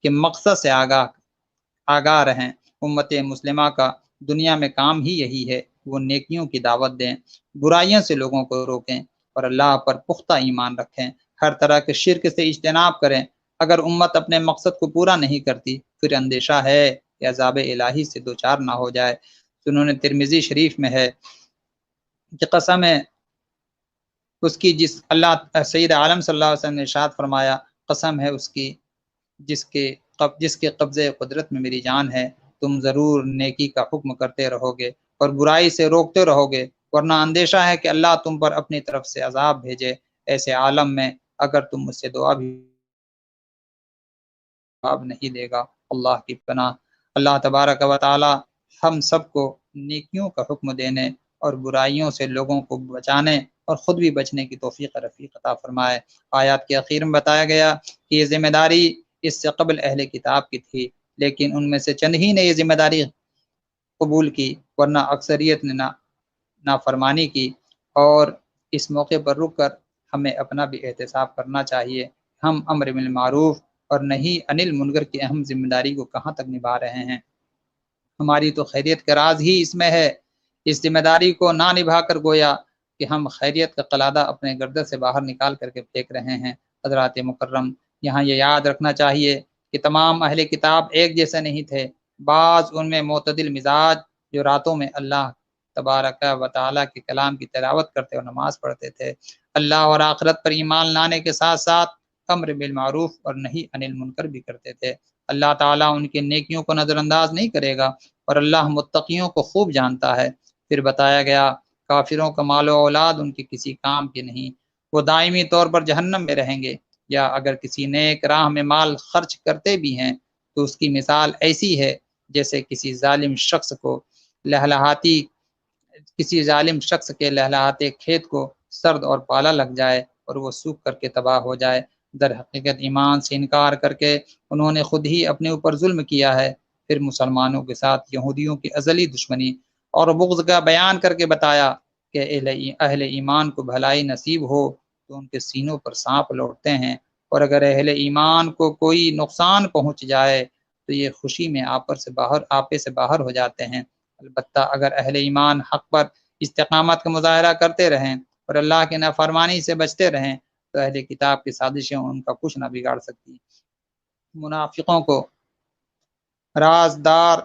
کے مقصد سے آگاہ رہیں۔ امت مسلمہ کا دنیا میں کام ہی یہی ہے، وہ نیکیوں کی دعوت دیں، برائیوں سے لوگوں کو روکیں اور اللہ پر پختہ ایمان رکھیں، ہر طرح کے شرک سے اجتناب کریں۔ اگر امت اپنے مقصد کو پورا نہیں کرتی پھر اندیشہ ہے کہ عذاب الہی سے دوچار نہ ہو جائے۔ سنن ترمذی شریف میں ہے کہ قسم ہے اس کی سید عالم صلی اللہ علیہ وسلم نے ارشاد فرمایا، قسم ہے اس کی جس کے قبضے قدرت میں میری جان ہے، تم ضرور نیکی کا حکم کرتے رہو گے اور برائی سے روکتے رہو گے، ورنہ اندیشہ ہے کہ اللہ تم پر اپنی طرف سے عذاب بھیجے۔ ایسے عالم میں اگر تم مجھ سے دعا بھی جواب نہیں دے گا۔ اللہ کی پناہ۔ اللہ تبارک و تعالی ہم سب کو نیکیوں کا حکم دینے اور برائیوں سے لوگوں کو بچانے اور خود بھی بچنے کی توفیق رفیق عطا فرمائے۔ آیات کے اخیر میں بتایا گیا کہ یہ ذمہ داری اس سے قبل اہل کتاب کی تھی، لیکن ان میں سے چند ہی نے یہ ذمہ داری قبول کی، ورنہ اکثریت نے نافرمانی کی۔ اور اس موقع پر رک کر ہمیں اپنا بھی احتساب کرنا چاہیے، ہم امر بالمعروف اور نہی عن المنکر کی اہم ذمہ داری کو کہاں تک نبھا رہے ہیں۔ ہماری تو خیریت کا راز ہی اس میں ہے، اس ذمہ داری کو نہ نبھا کر گویا کہ ہم خیریت کا قلادہ اپنے گردن سے باہر نکال کر کے پھینک رہے ہیں۔ حضرات مکرم، یہاں یہ یاد رکھنا چاہیے کہ تمام اہل کتاب ایک جیسے نہیں تھے، بعض ان میں معتدل مزاج جو راتوں میں اللہ تبارک و تعالیٰ کے کلام کی تلاوت کرتے اور نماز پڑھتے تھے، اللہ اور آخرت پر ایمان لانے کے ساتھ ساتھ امر بالمعروف اور نہی عن المنکر بھی کرتے تھے۔ اللہ تعالیٰ ان کی نیکیوں کو نظر انداز نہیں کرے گا اور اللہ متقیوں کو خوب جانتا ہے۔ پھر بتایا گیا کافروں کا مال و اولاد ان کے کسی کام کے نہیں، وہ دائمی طور پر جہنم میں رہیں گے، یا اگر کسی نیک راہ میں مال خرچ کرتے بھی ہیں تو اس کی مثال ایسی ہے جیسے کسی ظالم شخص کے لہلہاتے کھیت کو سرد اور پالا لگ جائے اور وہ سوکھ کر کے تباہ ہو جائے۔ در حقیقت ایمان سے انکار کر کے انہوں نے خود ہی اپنے اوپر ظلم کیا ہے۔ پھر مسلمانوں کے ساتھ یہودیوں کی ازلی دشمنی اور بغض کا بیان کر کے بتایا کہ اہل ایمان کو بھلائی نصیب ہو تو ان کے سینوں پر سانپ لوٹتے ہیں، اور اگر اہل ایمان کو کوئی نقصان پہنچ جائے تو یہ خوشی میں آپے سے باہر ہو جاتے ہیں۔ البتہ اگر اہل ایمان حق پر استقامت کا مظاہرہ کرتے رہیں اور اللہ کی نافرمانی سے بچتے رہیں تو اہل کتاب کی سازشیں ان کا کچھ نہ بگاڑ سکتی۔ منافقوں کو رازدار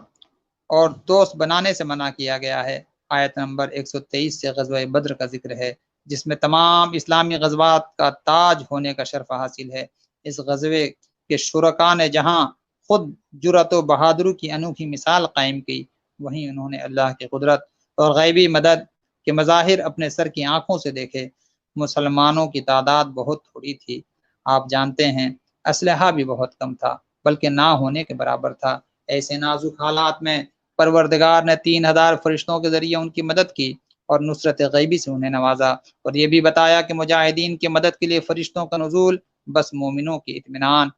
اور دوست بنانے سے منع کیا گیا ہے۔ آیت نمبر 123 سے غزوہ بدر کا ذکر ہے، جس میں تمام اسلامی غزوات کا تاج ہونے کا شرف حاصل ہے۔ اس غزوے کے شرکاء نے جہاں خود جرأت و بہادری کی انوکھی مثال قائم کی، وہیں انہوں نے اللہ کی قدرت اور غیبی مدد کے مظاہر اپنے سر کی آنکھوں سے دیکھے۔ مسلمانوں کی تعداد بہت تھوڑی تھی، آپ جانتے ہیں، اسلحہ بھی بہت کم تھا، بلکہ نہ ہونے کے برابر تھا۔ ایسے نازک حالات میں پروردگار نے 3000 فرشتوں کے ذریعے ان کی مدد کی اور نصرت غیبی سے انہیں نوازا، اور یہ بھی بتایا کہ مجاہدین کی مدد کے لیے فرشتوں کا نزول بس مومنوں کی اطمینان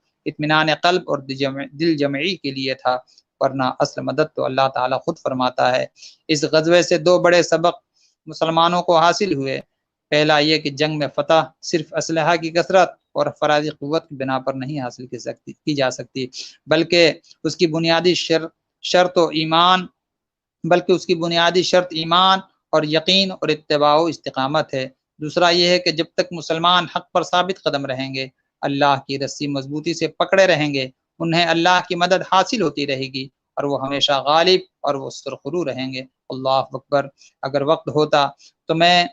قلب اور دل جمعی کے لیے تھا، ورنہ اصل مدد تو اللہ تعالیٰ خود فرماتا ہے۔ اس غزوے سے 2 بڑے سبق مسلمانوں کو حاصل ہوئے۔ پہلا یہ کہ جنگ میں فتح صرف اسلحہ کی کثرت اور فرازی قوت کی بنا پر نہیں حاصل کی جا سکتی، بلکہ اس کی بنیادی شرط ایمان اور یقین اور اتباع و استقامت ہے۔ دوسرا یہ ہے کہ جب تک مسلمان حق پر ثابت قدم رہیں گے، اللہ کی رسی مضبوطی سے پکڑے رہیں گے، انہیں اللہ کی مدد حاصل ہوتی رہے گی اور وہ ہمیشہ غالب اور وہ سرخرو رہیں گے۔ اللہ اکبر۔ اگر وقت ہوتا تو میں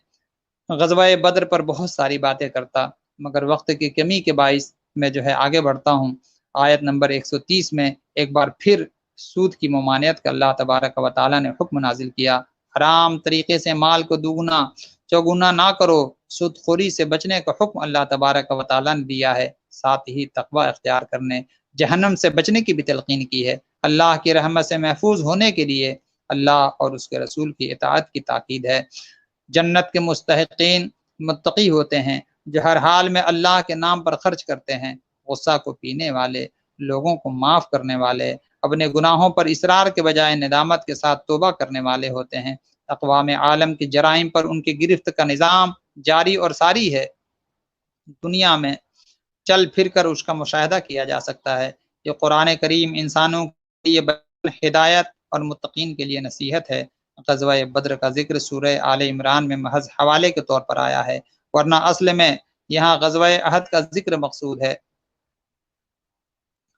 غزوہ بدر پر بہت ساری باتیں کرتا، مگر وقت کی کمی کے باعث میں آگے بڑھتا ہوں۔ آیت نمبر 130 میں ایک بار پھر سود کی ممانعت کا اللہ تبارک و تعالیٰ نے حکم نازل کیا۔ حرام طریقے سے مال کو دوگنا چوگنا نہ کرو، سود خوری سے بچنے کا حکم اللہ تبارک و تعالیٰ نے دیا ہے، ساتھ ہی تقوی اختیار کرنے، جہنم سے بچنے کی بھی تلقین کی ہے۔ اللہ کی رحمت سے محفوظ ہونے کے لیے اللہ اور اس کے رسول کی اطاعت کی تاکید ہے۔ جنت کے مستحقین متقی ہوتے ہیں جو ہر حال میں اللہ کے نام پر خرچ کرتے ہیں، غصہ کو پینے والے، لوگوں کو معاف کرنے والے، اپنے گناہوں پر اصرار کے بجائے ندامت کے ساتھ توبہ کرنے والے ہوتے ہیں۔ اقوام عالم کی جرائم پر ان کی گرفت کا نظام جاری اور ساری ہے۔ دنیا میں چل پھر کر اس کا مشاہدہ کیا جا سکتا ہے۔ یہ قرآن کریم انسانوں کے لیے ہدایت اور متقین کے لیے نصیحت ہے۔ غزوہ بدر کا ذکر سورہ آل عمران میں محض حوالے کے طور پر آیا ہے، ورنہ اصل میں یہاں غزوہ احد کا ذکر مقصود ہے۔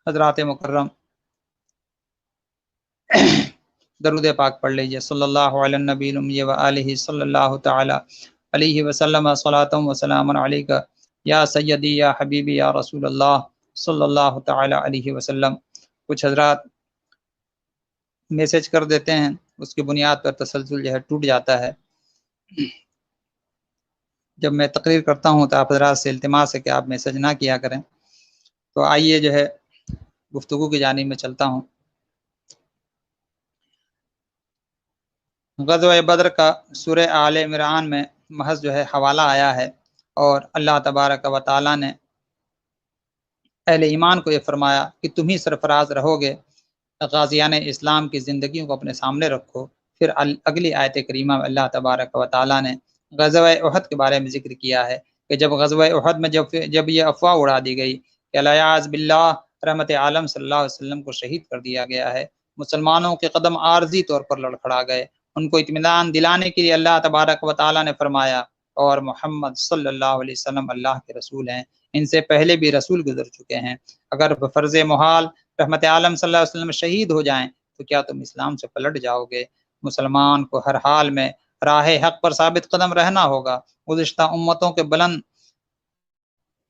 حضرات مکرم، درود پاک پڑھ لیجئے۔ صلی اللہ علی النبی الامی و آلہ صلی اللہ تعالی علیہ وسلم، صلاۃ و سلام علیک یا سیدی یا حبیبی یا رسول اللہ صلی اللہ تعالی علیہ وسلم۔ کچھ حضرات میسج کر دیتے ہیں، اس کی بنیاد پر تسلسل ٹوٹ جاتا ہے۔ جب میں تقریر کرتا ہوں تو آپ حضرات سے التماس ہے کہ آپ میسج نہ کیا کریں۔ تو آئیے گفتگو کی جانب میں چلتا ہوں۔ غزوہ بدر کا سورہ آل عمران میں محض حوالہ آیا ہے، اور اللہ تبارک و تعالیٰ نے اہل ایمان کو یہ فرمایا کہ تم ہی سرفراز رہو گے، غازیان اسلام کی زندگیوں کو اپنے سامنے رکھو۔ پھر اگلی آیت کریمہ میں اللہ تبارک و تعالیٰ نے غزوہ احد کے بارے میں ذکر کیا ہے کہ جب غزوہ احد میں جب یہ افواہ اڑا دی گئی کہ الیاذ باللہ رحمت عالم صلی اللہ علیہ وسلم کو شہید کر دیا گیا ہے، مسلمانوں کے قدم عارضی طور پر لڑکھڑا گئے۔ ان کو اطمینان دلانے کے لیے اللہ تبارک و تعالیٰ نے فرمایا، اور محمد صلی اللہ علیہ وسلم اللہ کے رسول ہیں، ان سے پہلے بھی رسول گزر چکے ہیں، اگر بفرض محال رحمت عالم صلی اللہ علیہ وسلم شہید ہو جائیں تو کیا تم اسلام سے پلٹ جاؤ گے؟ مسلمان کو ہر حال میں راہ حق پر ثابت قدم رہنا ہوگا۔ گزشتہ امتوں کے بلند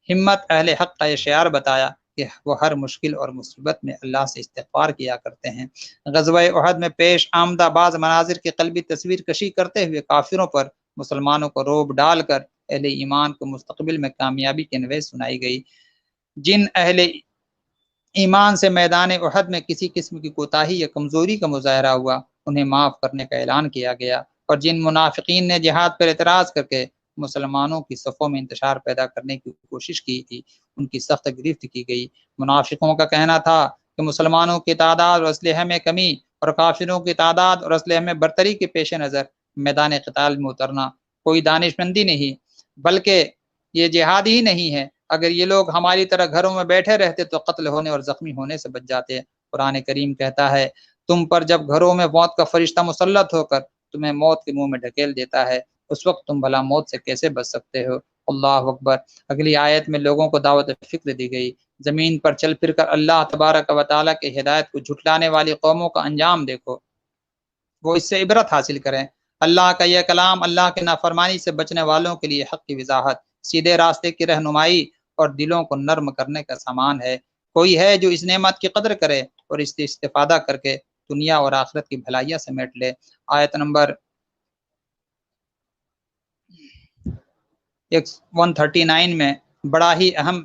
ہمت اہل حق کا یہ شعار بتایا کہ وہ ہر مشکل اور مصیبت میں اللہ سے استغفار کیا کرتے ہیں۔ غزوہ احد میں پیش آمدہ بعض مناظر کی قلبی تصویر کشی کرتے ہوئے کافروں پر مسلمانوں کو روب ڈال کر اہل ایمان کو مستقبل میں کامیابی کی نوید سنائی گئی۔ جن اہل ایمان سے میدان احد میں کسی قسم کی کوتاہی یا کمزوری کا مظاہرہ ہوا، انہیں معاف کرنے کا اعلان کیا گیا، اور جن منافقین نے جہاد پر اعتراض کر کے مسلمانوں کی صفوں میں انتشار پیدا کرنے کی کوشش کی تھی، ان کی سخت گرفت کی گئی۔ منافقوں کا کہنا تھا کہ مسلمانوں کی تعداد اور اسلحے میں کمی اور کافروں کی تعداد اور اسلحے میں برتری کے پیش نظر میدان قتال میں اترنا کوئی دانش مندی نہیں، بلکہ یہ جہاد ہی نہیں ہے۔ اگر یہ لوگ ہماری طرح گھروں میں بیٹھے رہتے تو قتل ہونے اور زخمی ہونے سے بچ جاتے۔ قرآن کریم کہتا ہے تم پر جب گھروں میں موت کا فرشتہ مسلط ہو کر تمہیں موت کے منہ میں ڈھکیل دیتا ہے، اس وقت تم بھلا موت سے کیسے بچ سکتے ہو؟ اللہ اکبر۔ اگلی آیت میں لوگوں کو دعوت فکر دی گئی۔ زمین پر چل پھر کر اللہ تبارک و تعالیٰ کی ہدایت کو جھٹلانے والی قوموں کا انجام دیکھو، وہ اس سے عبرت حاصل کریں۔ اللہ کا یہ کلام اللہ کے نافرمانی سے بچنے والوں کے لیے حق کی وضاحت، سیدھے راستے کی رہنمائی اور دلوں کو نرم کرنے کا سامان ہے۔ کوئی ہے جو اس نعمت کی قدر کرے اور اس سے استفادہ کر کے دنیا اور آخرت کی بھلائیاں سمیٹ لے۔ آیت نمبر 139 میں بڑا ہی اہم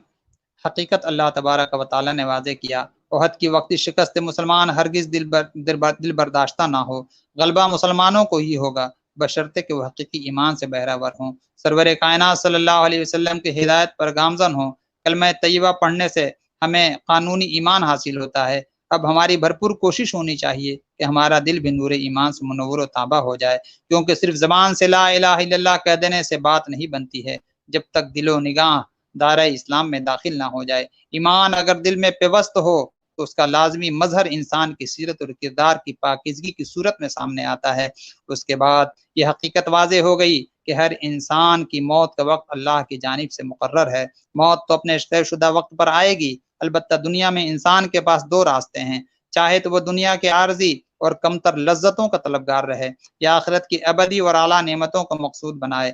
حقیقت اللہ تبارک و تعالیٰ نے واضح کیا۔ احد کی وقتی شکست مسلمان ہرگز دل برداشتہ نہ ہو، غلبہ مسلمانوں کو ہی ہوگا، بشرطے کہ وہ حقیقی ایمان سے بہرہور ہوں، سرور کائنات صلی اللہ علیہ وسلم کی ہدایت پر گامزن ہوں۔ کلمہ طیبہ پڑھنے سے ہمیں قانونی ایمان حاصل ہوتا ہے۔ اب ہماری بھرپور کوشش ہونی چاہیے کہ ہمارا دل بھی نور ایمان سے منور و تابہ ہو جائے، کیونکہ صرف زبان سے لا الہ الا اللہ کہہ دینے سے بات نہیں بنتی ہے جب تک دل و نگاہ دائرہ اسلام میں داخل نہ ہو جائے۔ ایمان اگر دل میں پیوست ہو تو اس کا لازمی مظہر انسان کی سیرت اور کردار کی پاکیزگی کی صورت میں سامنے آتا ہے۔ اس کے بعد یہ حقیقت واضح ہو گئی کہ ہر انسان کی موت کا وقت اللہ کی جانب سے مقرر ہے۔ موت تو اپنے طے شدہ وقت پر آئے گی، البتہ دنیا میں انسان کے پاس دو راستے ہیں، چاہے تو وہ دنیا کے عارضی اور کمتر لذتوں کا طلبگار رہے یا آخرت کی ابدی اور اعلیٰ نعمتوں کو مقصود بنائے۔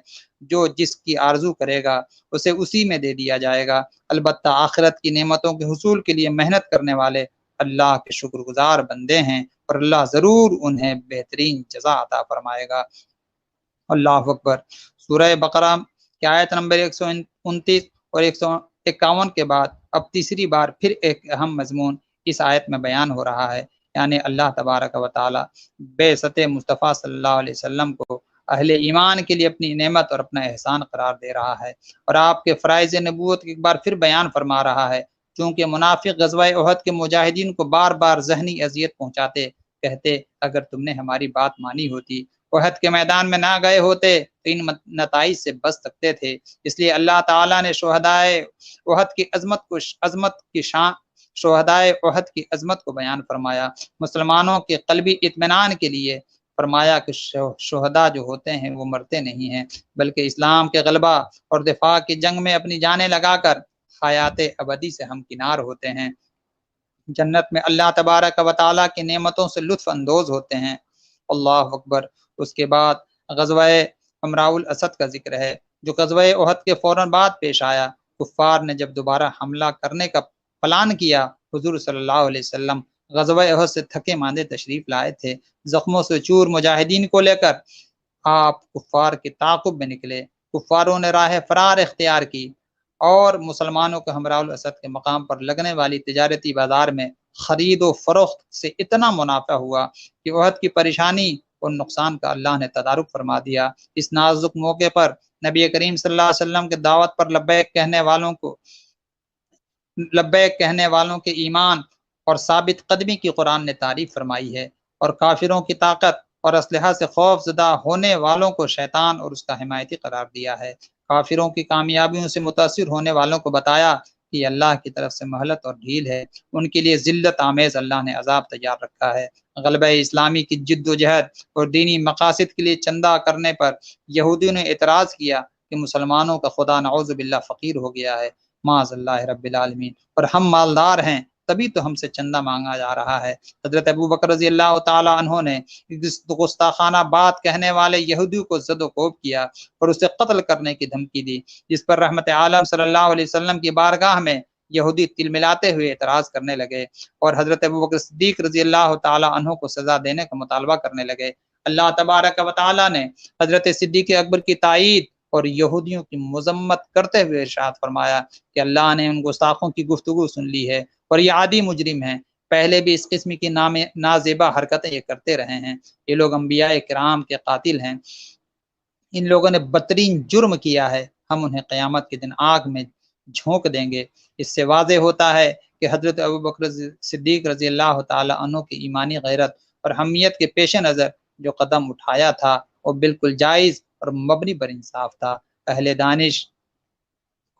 جو جس کی آرزو کرے گا اسے اسی میں دے دیا جائے گا، البتہ آخرت کی نعمتوں کے حصول کے لیے محنت کرنے والے اللہ کے شکر گزار بندے ہیں اور اللہ ضرور انہیں بہترین جزا عطا فرمائے گا۔ اللہ اکبر۔ سورہ بقرہ کی آیت نمبر 129 اور 151 کے بعد اب تیسری بار پھر ایک اہم مضمون اس آیت میں بیان ہو رہا ہے، یعنی اللہ تبارک و تعالی بعثت مصطفیٰ صلی اللہ علیہ وسلم کو اہل ایمان کے لیے اپنی نعمت اور اپنا احسان قرار دے رہا ہے، اور آپ کے فرائض نبوت ایک بار پھر بیان فرما رہا ہے۔ چونکہ منافق غزوہ احد کے مجاہدین کو بار بار ذہنی اذیت پہنچاتے، کہتے اگر تم نے ہماری بات مانی ہوتی، احد کے میدان میں نہ گئے ہوتے تو ان نتائج سے بچ سکتے تھے۔ اس لیے اللہ تعالیٰ نے شہدائے احد کی عظمت کی عظمت کو بیان فرمایا۔ مسلمانوں کے قلبی اطمینان کے لیے فرمایا کہ شہداء جو ہوتے ہیں وہ مرتے نہیں ہیں، بلکہ اسلام کے غلبہ اور دفاع کی جنگ میں اپنی جانیں لگا کر حیات ابدی سے ہمکنار ہوتے ہیں، جنت میں اللہ تبارک و تعالیٰ کی نعمتوں سے لطف اندوز ہوتے ہیں۔ اللہ اکبر۔ اس کے بعد غزوہ حمراء الاسد کا ذکر ہے، جو غزوہ احد کے فوراً بعد پیش آیا۔ کفار نے جب دوبارہ حملہ کرنے کا پلان کیا، حضور صلی اللہ علیہ وسلم غزوہ احد سے تھکے ماندے تشریف لائے تھے۔ زخموں سے چور مجاہدین کو لے کر آپ کفار کے تعاقب میں نکلے۔ کفاروں نے راہ فرار اختیار کی اور مسلمانوں کے حمراء الاسد کے مقام پر لگنے والی تجارتی بازار میں خرید و فروخت سے اتنا منافع ہوا کہ احد کی پریشانی اور نقصان کا اللہ نے تدارک فرما دیا۔ اس نازک موقع پر نبی کریم صلی اللہ علیہ وسلم کے دعوت پر لبیک کہنے والوں کے ایمان اور ثابت قدمی کی قرآن نے تعریف فرمائی ہے، اور کافروں کی طاقت اور اسلحہ سے خوف زدہ ہونے والوں کو شیطان اور اس کا حمایتی قرار دیا ہے۔ کافروں کی کامیابیوں سے متاثر ہونے والوں کو بتایا کہ اللہ کی طرف سے مہلت اور ڈھیل ہے، ان کے لیے ذلت آمیز اللہ نے عذاب تیار رکھا ہے۔ غلبہ اسلامی کی جد و جہد اور دینی مقاصد کے لیے چندہ کرنے پر یہودیوں نے اعتراض کیا کہ مسلمانوں کا خدا نعوذ باللہ فقیر ہو گیا ہے، معاذ اللہ رب العالمین، اور ہم مالدار ہیں تبھی تو ہم سے چندہ مانگا جا رہا ہے۔ حضرت ابو بکر رضی اللہ تعالی عنہ نے اس گستاخانہ بات کہنے والے یہودیوں کو زد و کوب کیا اور اسے قتل کرنے کی دھمکی دی، جس پر رحمت عالم صلی اللہ علیہ وسلم کی بارگاہ میں یہودی تل ملاتے ہوئے اعتراض کرنے لگے اور حضرت ابو بکر صدیق رضی اللہ تعالی عنہ کو سزا دینے کا مطالبہ کرنے لگے۔ اللہ تبارک و تعالی نے حضرت صدیق اکبر کی تائید اور یہودیوں کی مذمت کرتے ہوئے ارشاد فرمایا کہ اللہ نے ان گستاخوں کی گفتگو سن لی ہے اور یہ عادی مجرم ہیں، پہلے بھی اس قسم کی نازیبا حرکتیں یہ کرتے رہے ہیں، یہ لوگ انبیاء کرام کے قاتل ہیں، ان لوگوں نے بدترین جرم کیا ہے، ہم انہیں قیامت کے دن آگ میں جھونک دیں گے۔ اس سے واضح ہوتا ہے کہ حضرت ابوبکر صدیق رضی اللہ تعالی عنہ کی ایمانی غیرت اور حمیت کے پیش نظر جو قدم اٹھایا تھا وہ بالکل جائز اور مبنی پر انصاف تھا۔ اہل دانش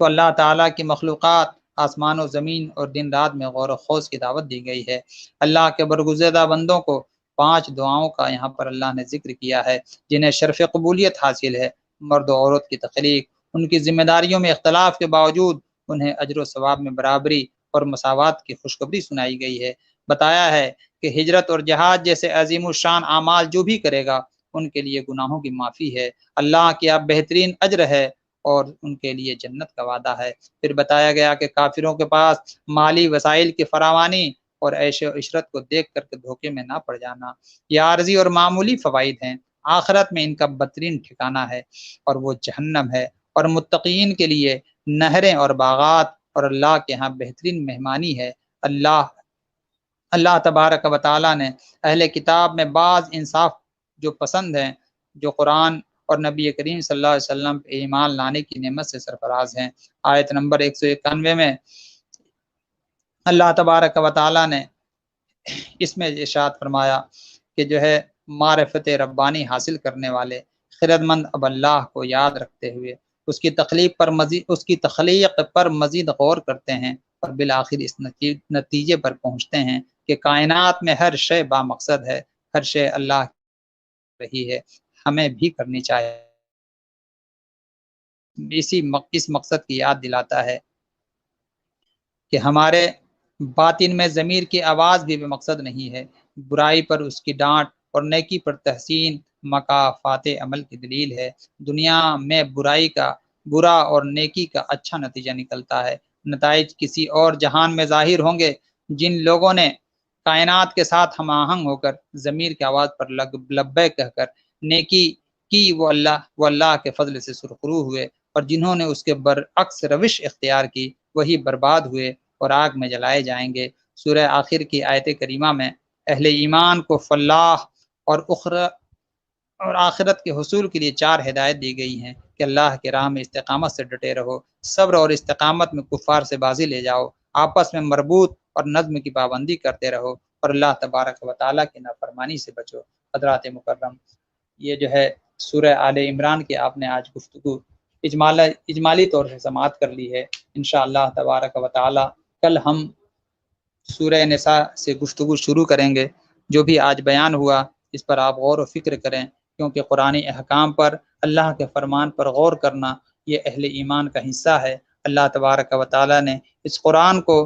کو اللہ تعالیٰ کی مخلوقات آسمان و زمین اور دن رات میں غور و خوض کی دعوت دی گئی ہے۔ اللہ کے برگزیدہ بندوں کو 5 دعاؤں کا یہاں پر اللہ نے ذکر کیا ہے جنہیں شرف قبولیت حاصل ہے۔ مرد و عورت کی تخلیق، ان کی ذمہ داریوں میں اختلاف کے باوجود انہیں اجر و ثواب میں برابری اور مساوات کی خوشخبری سنائی گئی ہے۔ بتایا ہے کہ ہجرت اور جہاد جیسے عظیم الشان اعمال جو بھی کرے گا ان کے لیے گناہوں کی معافی ہے، اللہ کی اب بہترین اجر ہے اور ان کے لیے جنت کا وعدہ ہے۔ پھر بتایا گیا کہ کافروں کے پاس مالی وسائل کی فراوانی اور عیش و عشرت کو دیکھ کر کے دھوکے میں نہ پڑ جانا یہ عارضی اور معمولی فوائد ہیں، آخرت میں ان کا بدترین ٹھکانہ ہے اور وہ جہنم ہے، اور متقین کے لیے نہریں اور باغات اور اللہ کے ہاں بہترین مہمانی ہے۔ اللہ تبارک و تعالیٰ نے اہل کتاب میں بعض انصاف جو پسند ہیں، جو قرآن اور نبی کریم صلی اللہ علیہ وسلم پہ ایمان لانے کی نعمت سے سرفراز ہیں۔ آیت نمبر 191 میں اللہ تبارک و تعالیٰ نے اس میں ارشاد فرمایا کہ جو ہے معرفت ربانی حاصل کرنے والے خرد مند اب اللہ کو یاد رکھتے ہوئے اس کی تخلیق پر مزید غور کرتے ہیں اور بالآخر اس نتیجے پر پہنچتے ہیں کہ کائنات میں ہر شے با مقصد ہے، ہر شے اللہ رہی ہے، ہمیں بھی کرنی چاہیے۔ اس مقصد کی یاد دلاتا ہے کہ ہمارے باطن میں ضمیر کی آواز بھی بے مقصد نہیں ہے، برائی پر اس کی ڈانٹ اور نیکی پر تحسین مکافات عمل کی دلیل ہے۔ دنیا میں برائی کا برا اور نیکی کا اچھا نتیجہ نکلتا ہے، نتائج کسی اور جہان میں ظاہر ہوں گے۔ جن لوگوں نے کائنات کے ساتھ ہم آہنگ ہو کر ضمیر کی آواز پر لبیک کہہ کر نیکی کی وہ اللہ کے فضل سے سرخرو ہوئے، اور جنہوں نے اس کے برعکس روش اختیار کی وہی برباد ہوئے اور آگ میں جلائے جائیں گے۔ سورہ آخر کی آیت کریمہ میں اہل ایمان کو فلاح اور آخرت کے حصول کے لیے 4 ہدایت دی گئی ہیں کہ اللہ کے راہ میں استقامت سے ڈٹے رہو، صبر اور استقامت میں کفار سے بازی لے جاؤ، آپس میں مربوط اور نظم کی پابندی کرتے رہو، اور اللہ تبارک و تعالیٰ کی نافرمانی سے بچو۔ حضرات مکرم، یہ جو ہے سورہ آل عمران کی آپ نے آج گفتگو اجمالی طور سے سماعت کر لی ہے۔ انشاءاللہ تبارک و تعالی کل ہم سورہ نساء سے گفتگو شروع کریں گے۔ جو بھی آج بیان ہوا اس پر آپ غور و فکر کریں، کیونکہ قرآنی احکام پر، اللہ کے فرمان پر غور کرنا یہ اہل ایمان کا حصہ ہے۔ اللہ تبارک و تعالی نے اس قرآن کو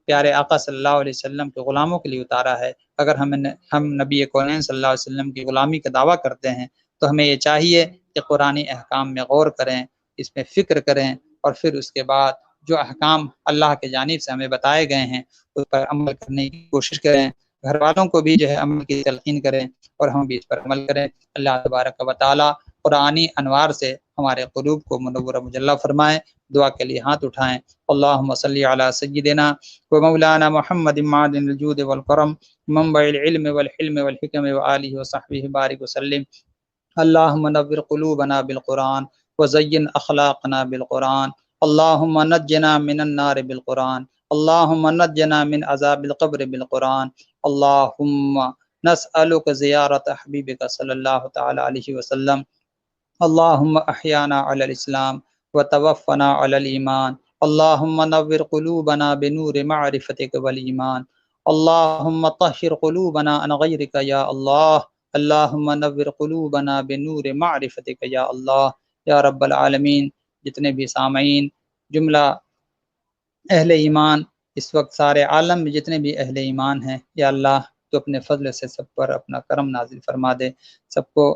پیارے آقا صلی اللہ علیہ وسلم کے غلاموں کے لیے اتارا ہے۔ اگر ہم نبی کونین صلی اللہ علیہ وسلم کی غلامی کا دعویٰ کرتے ہیں تو ہمیں یہ چاہیے کہ قرآنی احکام میں غور کریں، اس میں فکر کریں، اور پھر اس کے بعد جو احکام اللہ کے جانب سے ہمیں بتائے گئے ہیں اس پر عمل کرنے کی کوشش کریں، گھر والوں کو بھی جو ہے عمل کی تلقین کریں اور ہم بھی اس پر عمل کریں۔ اللہ تبارک و تعالی قرآنی انوار سے ہمارے قلوب کو منور و مجلہ فرمائے۔ دعا کے لیے ہاتھ اٹھائیں۔ اللہم صلی علی سیدنا و مولانا محمد معدن الجود والکرم منبع العلم والحلم والحکم وآلہ وصحبہ بارک وسلم۔ اللہم نور قلوبنا بالقرآن وزین اخلاقنا بالقرآن، اللہم نجنا من النار بالقرآن، اللہم نجنا من عذاب القبر بالقرآن، اللہم نسألک زیارت حبیبک صلی اللہ تعالی علیہ وسلم، اللہم احیانا علی الاسلام وتوفنا علی الایمان، اللہم نور قلوبنا بنور معرفتک والایمان، اللہم طہر قلوبنا عن غیرک یا اللہ، اللہم نور قلوبنا بنور معرفتک یا اللہ، یا رب العالمین۔ جتنے بھی سامعین جملہ اہل ایمان اس وقت سارے عالم میں جتنے بھی اہل ایمان ہیں، یا اللہ تو اپنے فضل سے سب پر اپنا کرم نازل فرما دے، سب کو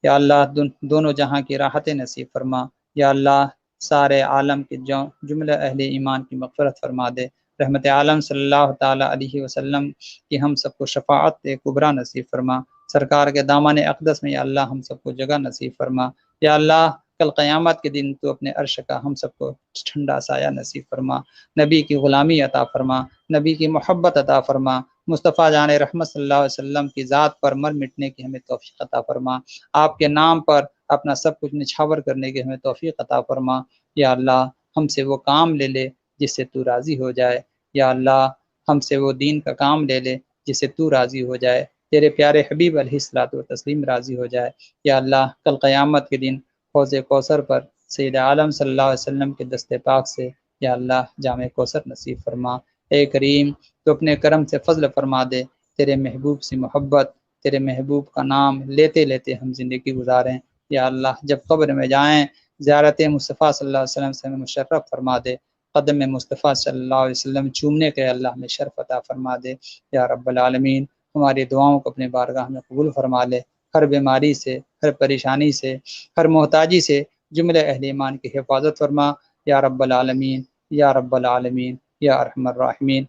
یا اللہ دونوں جہاں کی راحت نصیب فرما، یا اللہ سارے عالم کے جملہ اہل ایمان کی مغفرت فرما دے، رحمت عالم صلی اللہ تعالی علیہ وسلم کی ہم سب کو شفاعت کبریٰ نصیب فرما، سرکار کے دامن اقدس میں یا اللہ ہم سب کو جگہ نصیب فرما، یا اللہ کل قیامت کے دن تو اپنے عرش کا ہم سب کو ٹھنڈا سایہ نصیب فرما، نبی کی غلامی عطا فرما، نبی کی محبت عطا فرما، مصطفیٰ جان رحمت صلی اللہ علیہ وسلم کی ذات پر مر مٹنے کی ہمیں توفیق عطا فرما، آپ کے نام پر اپنا سب کچھ نچھاور کرنے کی ہمیں توفیق عطا فرما، یا اللہ ہم سے وہ کام لے لے جس سے تو راضی ہو جائے، یا اللہ ہم سے وہ دین کا کام لے لے جس سے تو راضی ہو جائے، تیرے پیارے حبیب علیہ الصلوۃ والتسلیم راضی ہو جائے، یا اللہ کل قیامت کے دن حوض کوثر پر سید عالم صلی اللہ علیہ وسلم کے دست پاک سے یا اللہ جامع کوثر نصیب فرما۔ اے کریم تو اپنے کرم سے فضل فرما دے، تیرے محبوب سے محبت، تیرے محبوب کا نام لیتے لیتے ہم زندگی گزاریں۔ یا اللہ جب قبر میں جائیں زیارت مصطفیٰ صلی اللہ علیہ وسلم سے ہمیں مشرف فرما دے، قدم مصطفیٰ صلی اللہ علیہ وسلم چومنے کے اللہ میں شرف عطا فرما دے۔ یا رب العالمین ہماری دعاؤں کو اپنے بارگاہ میں قبول فرما لے، ہر بیماری سے، ہر پریشانی سے، ہر محتاجی سے جملہ اہل ایمان کی حفاظت فرما۔ یا رب العالمین، یا رب العالمین، یا ارحم الراحمین۔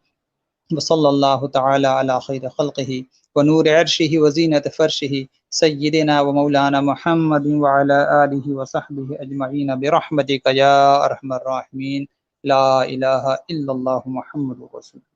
وصلی اللہ تعالی علی خیر خلقہ ونور عرشہ وزینت فرشہ سیدنا ومولانا محمد وعلی آلہ وصحبہ اجمعین برحمتک یا ارحم الراحمین۔ لا الہ الا اللہ محمد رسول اللہ۔